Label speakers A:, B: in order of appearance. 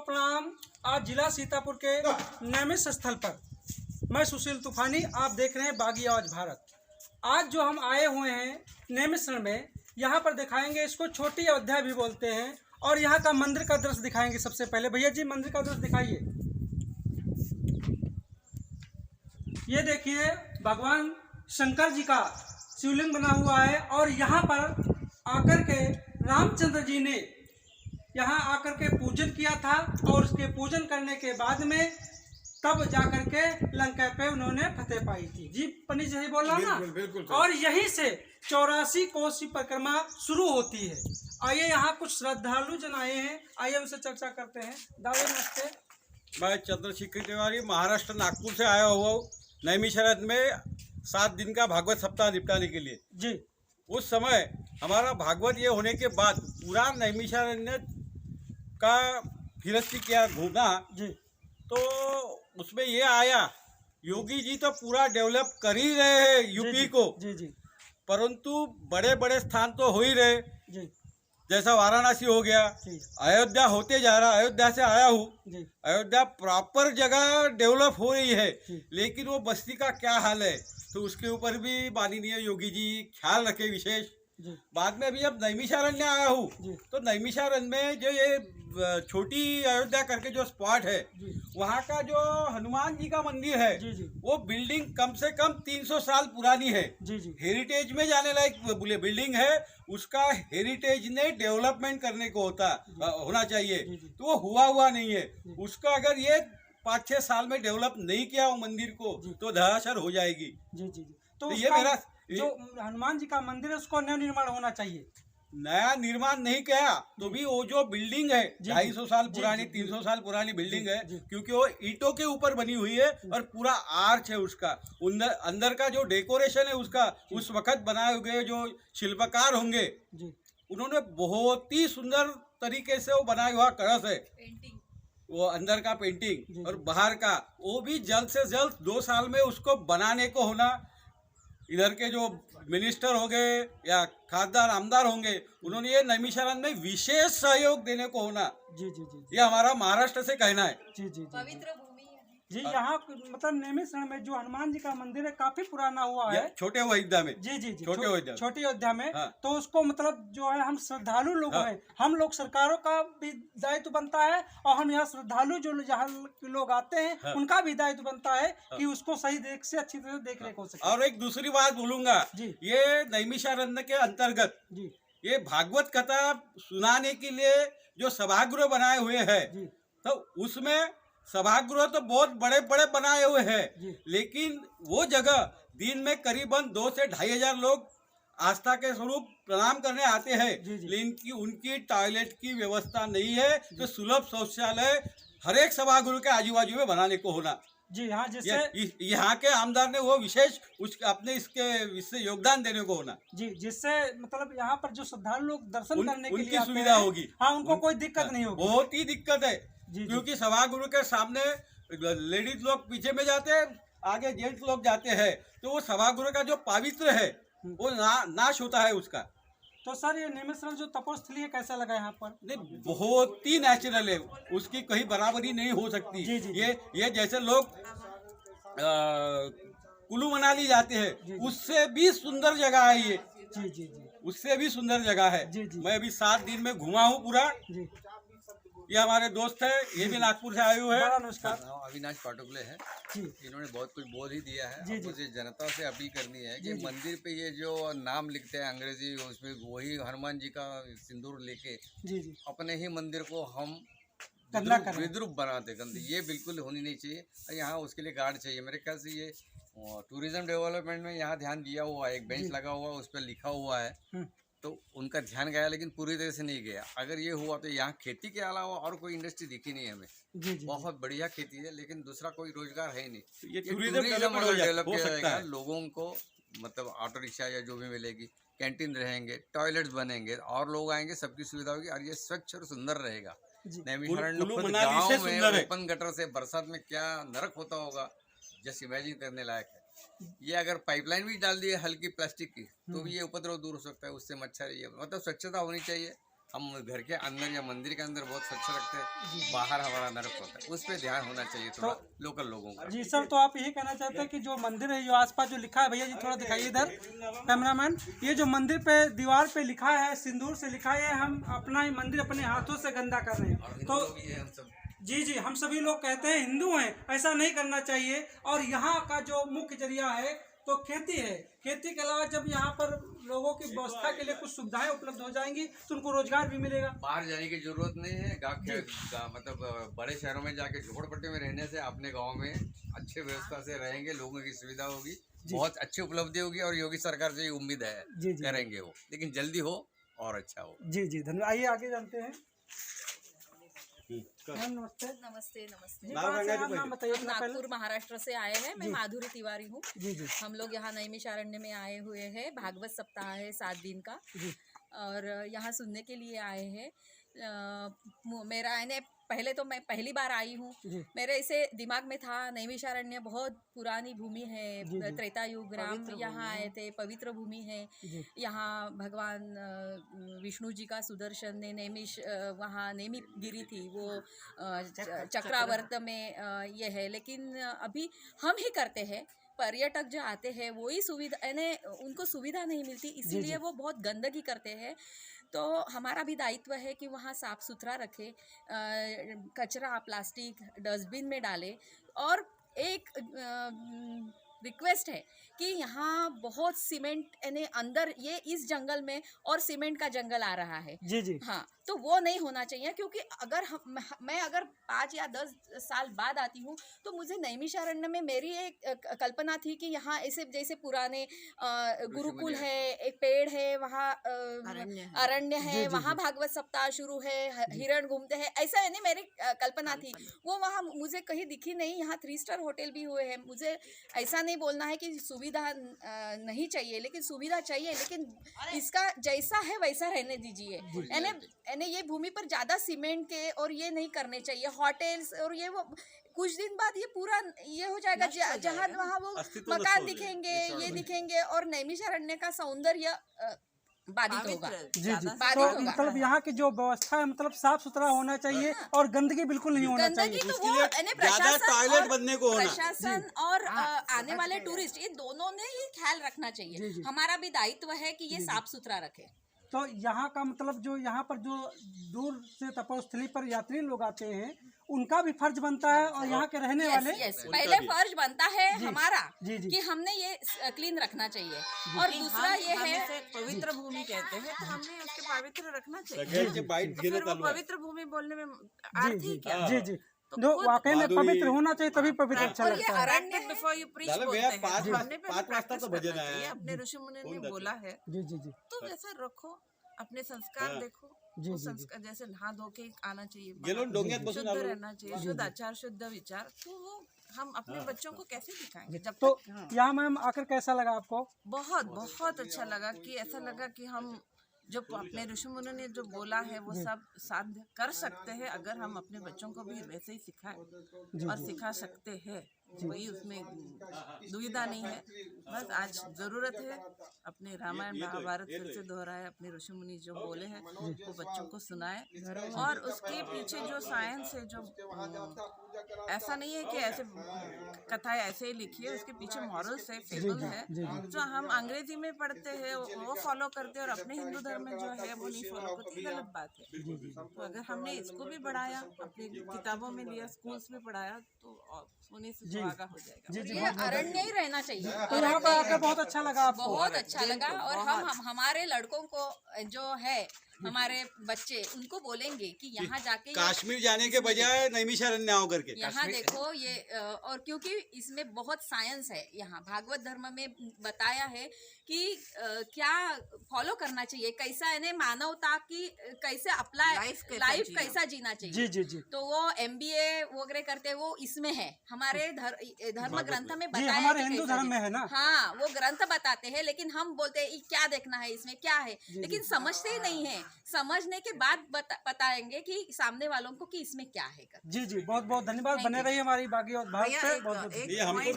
A: प्रणाम। आज जिला सीतापुर के नैमिष स्थल पर मैं सुशील तूफानी, आप देख रहे हैं बागी आवाज भारत। आज जो हम आए हुए हैं नैमिषण में, यहाँ पर दिखाएंगे, इसको छोटी अयोध्या भी बोलते हैं, और यहाँ का मंदिर का दृश्य दिखाएंगे। सबसे पहले भैया जी मंदिर का दृश्य दिखाइए। ये देखिए भगवान शंकर जी का शिवलिंग बना हुआ है, और यहाँ पर आकर के रामचंद्र जी ने यहाँ आकर के पूजन किया था, और उसके पूजन करने के बाद में तब जाकर के लंका पे उन्होंने फतेह पाई थी। जी पंडित जी बोल रहा ना,
B: बिल्कुल।
A: और यहीं से 84 कोस की परिक्रमा शुरू होती है। आइए यहाँ कुछ श्रद्धालु जन आए हैं, आइए उनसे चर्चा करते हैं। दादा नमस्ते।
B: मैं चंद्रशेखर तिवारी महाराष्ट्र नागपुर से आया हुआ हूँ नैमिषारण्य में 7 दिन का भागवत सप्ताह निपटाने के लिए।
A: जी
B: उस समय हमारा भागवत ये होने के बाद पूरा नैमिषारण्य का फिरस्ती किया घूमना,
A: जी
B: तो उसमें ये आया योगी जी तो पूरा डेवलप कर ही रहे हैं यूपी को।
A: जी जी
B: परंतु बड़े बड़े स्थान तो हो ही रहे,
A: जी
B: जैसा वाराणसी हो गया,
A: जी
B: अयोध्या होते जा रहा। अयोध्या से आया हूँ,
A: जी
B: अयोध्या प्रॉपर जगह डेवलप हो रही है,
A: जी।
B: लेकिन वो बस्ती का क्या हाल है, तो उसके ऊपर भी माननीय योगी जी ख्याल रखे विशेष।
A: जी
B: बाद में अभी अब नैमिषारण्य आया हूँ,
A: जी।
B: तो नैमिषारण्य में जो ये छोटी अयोध्या करके जो स्पॉट है,
A: जी
B: वहाँ का जो हनुमान जी का मंदिर है,
A: जी जी
B: वो बिल्डिंग कम से कम 300 साल पुरानी है।
A: जी जी
B: हेरिटेज में जाने लायक बिल्डिंग है, उसका हेरिटेज ने डेवलपमेंट करने को होना चाहिए,
A: जी, जी।
B: तो वो हुआ नहीं है।
A: जी।
B: उसका अगर ये 5-6 साल में डेवलप नहीं किया वो मंदिर को,
A: जी।
B: तो धराशार हो जाएगी।
A: जी जी जी।
B: तो ये
A: उसका
B: मेरा
A: जो हनुमान जी का मंदिर है उसको नव निर्माण होना चाहिए।
B: नया निर्माण नहीं किया तो भी वो जो बिल्डिंग है
A: जी,
B: 250 साल
A: जी,
B: पुरानी,
A: जी,
B: 300 साल पुरानी बिल्डिंग
A: जी,
B: है,
A: जी।
B: क्योंकि वो ईंटों के ऊपर बनी हुई है और पूरा आर्च है उसका। अंदर का जो डेकोरेशन है उसका, उस वक्त बनाए गए जो शिल्पकार होंगे,
A: जी
B: उन्होंने बहुत ही सुंदर तरीके से वो बनाया हुआ कलश है, वो अंदर का पेंटिंग
A: जी,
B: और
A: जी।
B: बाहर का, वो भी जल्द से जल्द 2 साल में उसको बनाने को होना। इधर के जो मिनिस्टर हो गए या खासदार आमदार होंगे, उन्होंने ये नैमिषारण्य में विशेष सहयोग देने को होना।
A: जी जी जी
B: ये हमारा महाराष्ट्र से कहना है।
A: जी जी
C: पवित्र भूमि है।
A: जी। यहाँ मतलब नैमिषारण्य में जो हनुमान जी का मंदिर है काफी पुराना हुआ है।
B: छोटे अयोध्या में,
A: जी जी जी
B: छोटे अयोध्या में।
A: छोटी अयोध्या में।
B: हाँ।
A: तो उसको मतलब जो है हम श्रद्धालु लोग
B: हाँ।
A: हैं, हम लोग सरकारों का भी दायित्व बनता है, और हम यहाँ श्रद्धालु जो यहाँ के लोग आते हैं,
B: हाँ।
A: उनका भी दायित्व बनता है कि उसको सही देख से अच्छी तरह देख रेख हो सके।
B: और एक दूसरी बात बोलूंगा,
A: जी।
B: ये नैमिषारण्य के अंतर्गत
A: जी
B: ये भागवत कथा सुनाने के लिए जो सभागृह बनाए हुए हैं,
A: जी
B: तो उसमें सभागृह तो बहुत बड़े बड़े बनाए हुए
A: जी।
B: हैं, लेकिन वो जगह दिन में करीबन 2 से 2,500 लोग आस्था के स्वरूप प्रणाम करने आते हैं,
A: जी, जी।
B: लेकिन उनकी टॉयलेट की व्यवस्था नहीं है, तो सुलभ शौचालय हर एक सभागृह के आजू बाजू में बनाने को होना।
A: जी हाँ, जिससे
B: यहाँ के आमदार ने वो विशेष अपने इससे योगदान देने को होना।
A: जी, जिससे मतलब यहाँ पर जो श्रद्धालु लोग दर्शन करने के लिए
B: उनकी
A: आते
B: सुविधा
A: हैं,
B: होगी।
A: हाँ, उनको कोई दिक्कत नहीं होगी।
B: बहुत ही दिक्कत है,
A: जी, जी।
B: क्योंकि सभागृह के सामने लेडीज लोग पीछे में जाते हैं, आगे जेंट्स लोग जाते हैं, तो वो सभागृह का जो पवित्र है वो नाश होता है उसका।
A: तो सर ये नैमिषारण्य जो तपोस्थली है कैसा लगा यहाँ पर?
B: नहीं, बहुत ही नेचुरल है, उसकी कहीं बराबरी नहीं हो सकती।
A: जी, जी,
B: ये जैसे लोग कुल्लू मनाली जाते
A: जी,
B: हैं,
A: जी।
B: उससे भी सुंदर जगह है ये,
A: जी जी जी
B: उससे भी सुंदर जगह है।
A: जी, जी।
B: मैं अभी 7 दिन में घुमा हूँ पूरा।
A: जी।
B: ये हमारे दोस्त है, ये भी नागपुर से आए हुए हैं।
A: बड़ा नमस्कार।
D: अविनाश पाटुकले है।
A: जी
D: इन्होंने बहुत कुछ बोल ही दिया है।
A: जी,
D: अब
A: जी।
D: मुझे जनता से अपील करनी है
A: जी,
D: कि
A: जी।
D: मंदिर पे ये जो नाम लिखते हैं अंग्रेजी, उसमें वही हनुमान जी का सिंदूर लेके
A: जी जी
D: अपने ही मंदिर को हम
A: गंदा कर रहे हैं।
D: विद्रूप बनाते गंदी, ये बिल्कुल होनी नहीं चाहिए। और यहाँ उसके लिए गार्ड चाहिए। मेरे ख्याल से ये टूरिज्म डेवलपमेंट में यहाँ ध्यान दिया हुआ है, एक बेंच
A: जी।
D: लगा हुआ है, उस पर लिखा हुआ है,
A: हम्म,
D: तो उनका ध्यान गया, लेकिन पूरी तरह से नहीं गया। अगर ये हुआ तो यहाँ खेती के अलावा और कोई इंडस्ट्री दिखी नहीं हमें।
A: जी जी
D: बहुत बढ़िया खेती है, लेकिन दूसरा कोई रोजगार है ही नहीं।
B: ये
D: ये
B: टूरिज्म
D: टूरिज्म
B: डेवलपमेंट
D: अगर डेवलप
B: हो
D: किया
B: सकता
D: जाएगा,
B: है।
D: लोगों को मतलब ऑटो रिक्शा या जो भी मिलेगी, कैंटीन रहेंगे, टॉयलेट्स बनेंगे, और लोग आएंगे, सबकी सुविधा होगी, और ये स्वच्छ और सुंदर रहेगा।
A: जी
D: नैमिषारण्य
B: कुल्लू
D: खुद
B: मनाली से
D: गाँव में
B: सुंदर है।
D: ओपन गटर से बरसात में क्या नरक होता होगा, जस्ट इमेजिन करने लायक है। ये अगर पाइपलाइन भी डाल दी है हल्की प्लास्टिक की, तो भी ये उपद्रव दूर हो सकता है, उससे मच्छर, ये मतलब स्वच्छता होनी चाहिए। हम घर के अंदर या मंदिर के अंदर बहुत स्वच्छ रखते हैं, बाहर हमारा नरक होता है, उस पर ध्यान होना चाहिए थोड़ा लोकल लोगों का।
A: जी सर, तो आप यही कहना चाहते हैं कि जो मंदिर है, जो आसपास जो लिखा है, भैया जी थोड़ा दिखाइए इधर कैमरामैन, ये जो मंदिर पे दीवार पे लिखा है, सिंदूर से लिखा है, हम अपना ही मंदिर अपने हाथों से गंदा कर रहे हैं। तो
D: हम सब
A: जी, हम सभी लोग कहते हैं हिंदू हैं, ऐसा नहीं करना चाहिए। और यहाँ का जो मुख्य जरिया है तो खेती है। खेती के अलावा जब यहाँ पर लोगों की व्यवस्था के लिए कुछ सुविधाएं उपलब्ध हो जाएंगी तो उनको रोजगार भी मिलेगा।
D: बाहर जाने की जरूरत नहीं है। मतलब बड़े शहरों में जाके झोपड़पट्टी में रहने से अपने गांव में अच्छे व्यवस्था से रहेंगे, लोगों की सुविधा होगी, बहुत अच्छी उपलब्धि होगी और योगी सरकार से ये उम्मीद है करेंगे वो, लेकिन जल्दी हो और अच्छा हो।
A: जी धन्यवाद। आइए आगे जानते हैं। नमस्ते।
C: नमस्ते नमस्ते।
A: नाम बताइए
C: हम
A: अपना पहले।
C: नागपुर महाराष्ट्र से आए हैं। मैं माधुरी तिवारी हूँ।
A: जी
C: हम लोग यहाँ नैमिषारण्य में आए हुए हैं। भागवत सप्ताह है 7 दिन का और यहाँ सुनने के लिए आए हैं। मेरा पहले तो मैं पहली बार आई हूँ। मेरे इसे दिमाग में था नैमिषारण्य बहुत पुरानी भूमि है, त्रेता युग राम यहाँ आए थे, पवित्र भूमि है। यहाँ भगवान विष्णु जी का सुदर्शन ने वहाँ नेमि गिरी थी, वो चक्रावर्त में ये है। लेकिन अभी हम ही करते हैं, पर्यटक जो आते हैं वो ही सुविधा उनको सुविधा नहीं मिलती, इसीलिए वो बहुत गंदगी करते हैं। तो हमारा भी दायित्व है कि वहाँ साफ़ सुथरा रखें, कचरा प्लास्टिक डस्टबिन में डालें। और एक रिक्वेस्ट है कि यहाँ बहुत सीमेंट अंदर ये इस जंगल में और सीमेंट का जंगल आ रहा है। हाँ, तो वो नहीं होना चाहिए, क्योंकि अगर मैं अगर 5 या 10 साल बाद आती हूँ तो मुझे नैमिषारण्य में मेरी एक कल्पना थी कि यहाँ ऐसे जैसे पुराने गुरुकुल है, एक पेड़ है, वहाँ अरण्य है, वहाँ भागवत सप्ताह शुरू है, हिरण घूमते हैं, ऐसा है नहीं मेरी कल्पना थी। वो वहाँ मुझे कहीं दिखी नहीं। यहाँ 3 स्टार होटल भी हुए हैं। मुझे ऐसा नहीं बोलना है कि सुविधा नहीं चाहिए, लेकिन सुविधा चाहिए, लेकिन इसका जैसा है वैसा रहने दीजिए। ये भूमि पर ज्यादा सीमेंट के और ये नहीं करने चाहिए, होटल्स और ये वो कुछ दिन बाद ये पूरा ये हो जाएगा, जहाँ वहाँ वो मकान दिखेंगे, ये दिखेंगे और नैमिषारण्य का सौंदर्य बाधित होगा।
A: तो मतलब यहाँ की जो व्यवस्था है, मतलब साफ सुथरा होना चाहिए और गंदगी बिल्कुल नहीं होना चाहिए।
C: तो वो
B: टॉयलेट बनने को होना,
C: प्रशासन और आने वाले टूरिस्ट, ये दोनों ने ही ख्याल रखना चाहिए। हमारा भी दायित्व है कि ये साफ सुथरा रखे।
A: तो यहाँ का मतलब जो यहाँ पर जो दूर से तपोस्थली पर यात्री लोग आते हैं उनका भी फर्ज बनता है, और यहाँ के रहने वाले
C: पहले फर्ज बनता है हमारा कि हमने ये क्लीन रखना चाहिए। और दूसरा ये है
E: पवित्र भूमि कहते हैं, तो हमने उसके पवित्र रखना चाहिए। तो फिर वो पवित्र भूमि बोलने में अर्थ ही क्या?
A: जो वाकई में पवित्र होना चाहिए, तभी पवित्र अच्छा लगता है।
E: अरण्य बिफोर यू प्रीच बोलते हैं, हमने पहले प्रैक्टिस करना चाहिए। अपने ऋषि मुनि ने बोला है, तो वैसा रखो, अपने संस्कार देखो, वो संस्कार जैसे नहा धो के आना चाहिए, शुद्ध रहना चाहिए, शुद्ध आचार शुद्ध विचार। तो वो हम अपने बच्चों को कैसे दिखाएंगे जब
A: तो
E: तक।
A: यहाँ मैम आकर कैसा लगा आपको?
E: बहुत अच्छा लगा कि ऐसा लगा कि हम जो अपने ऋषि मुनि ने जो बोला है वो सब साध्य कर सकते हैं, अगर हम अपने बच्चों को भी वैसे ही सिखाएं और सिखा सकते हैं। वही उसमें दुविधा नहीं है। बस आज ज़रूरत है अपने रामायण महाभारत फिर से दोहराए, अपने ऋषि मुनि जो बोले हैं वो बच्चों को सुनाए। और उसके पीछे जो साइंस है, जो ऐसा नहीं है कि ऐसे कथाएं ऐसे ही लिखी है, उसके पीछे मॉरल्स है, फेबल है, जो हम अंग्रेजी में पढ़ते हैं वो फॉलो करते हैं और अपने हिंदू धर्म में जो है वो नहीं फॉलो करते, गलत बात है। तो अगर हमने इसको भी बढ़ाया, अपनी किताबों में लिया, स्कूल्स में पढ़ाया, तो उन्हीं से आगा हो जाएगा।
C: ये अरण्य ही रहना चाहिए।
A: तो यहाँ पर आकर बहुत अच्छा लगा आपको?
C: बहुत अच्छा लगा। और हम हमारे लड़कों को जो है, हमारे बच्चे, उनको बोलेंगे कि यहाँ जाके
B: कश्मीर जाने के बजाय नैमिषारण्य आओ करके
C: यहाँ देखो ये। और क्योंकि इसमें बहुत साइंस है, यहाँ भागवत धर्म में बताया है कि क्या फॉलो करना चाहिए, कैसा है मानवता की कैसे अप्लाई लाइफ कैसा जीना चाहिए।
A: जी।
C: तो वो MBA वगैरह करते वो इसमें है, हमारे धर्म ग्रंथ में बताया,
A: हमारे हिंदू धर्म में है ना।
C: हाँ, वो ग्रंथ बताते हैं, लेकिन हम बोलते हैं क्या देखना है, इसमें क्या है, लेकिन समझते ही नहीं है। समझने के बाद बताएंगे कि सामने वालों को कि इसमें क्या है।
A: जी बहुत बहुत धन्यवाद। बने रहिए हमारी बागी और भारत पे। बहुत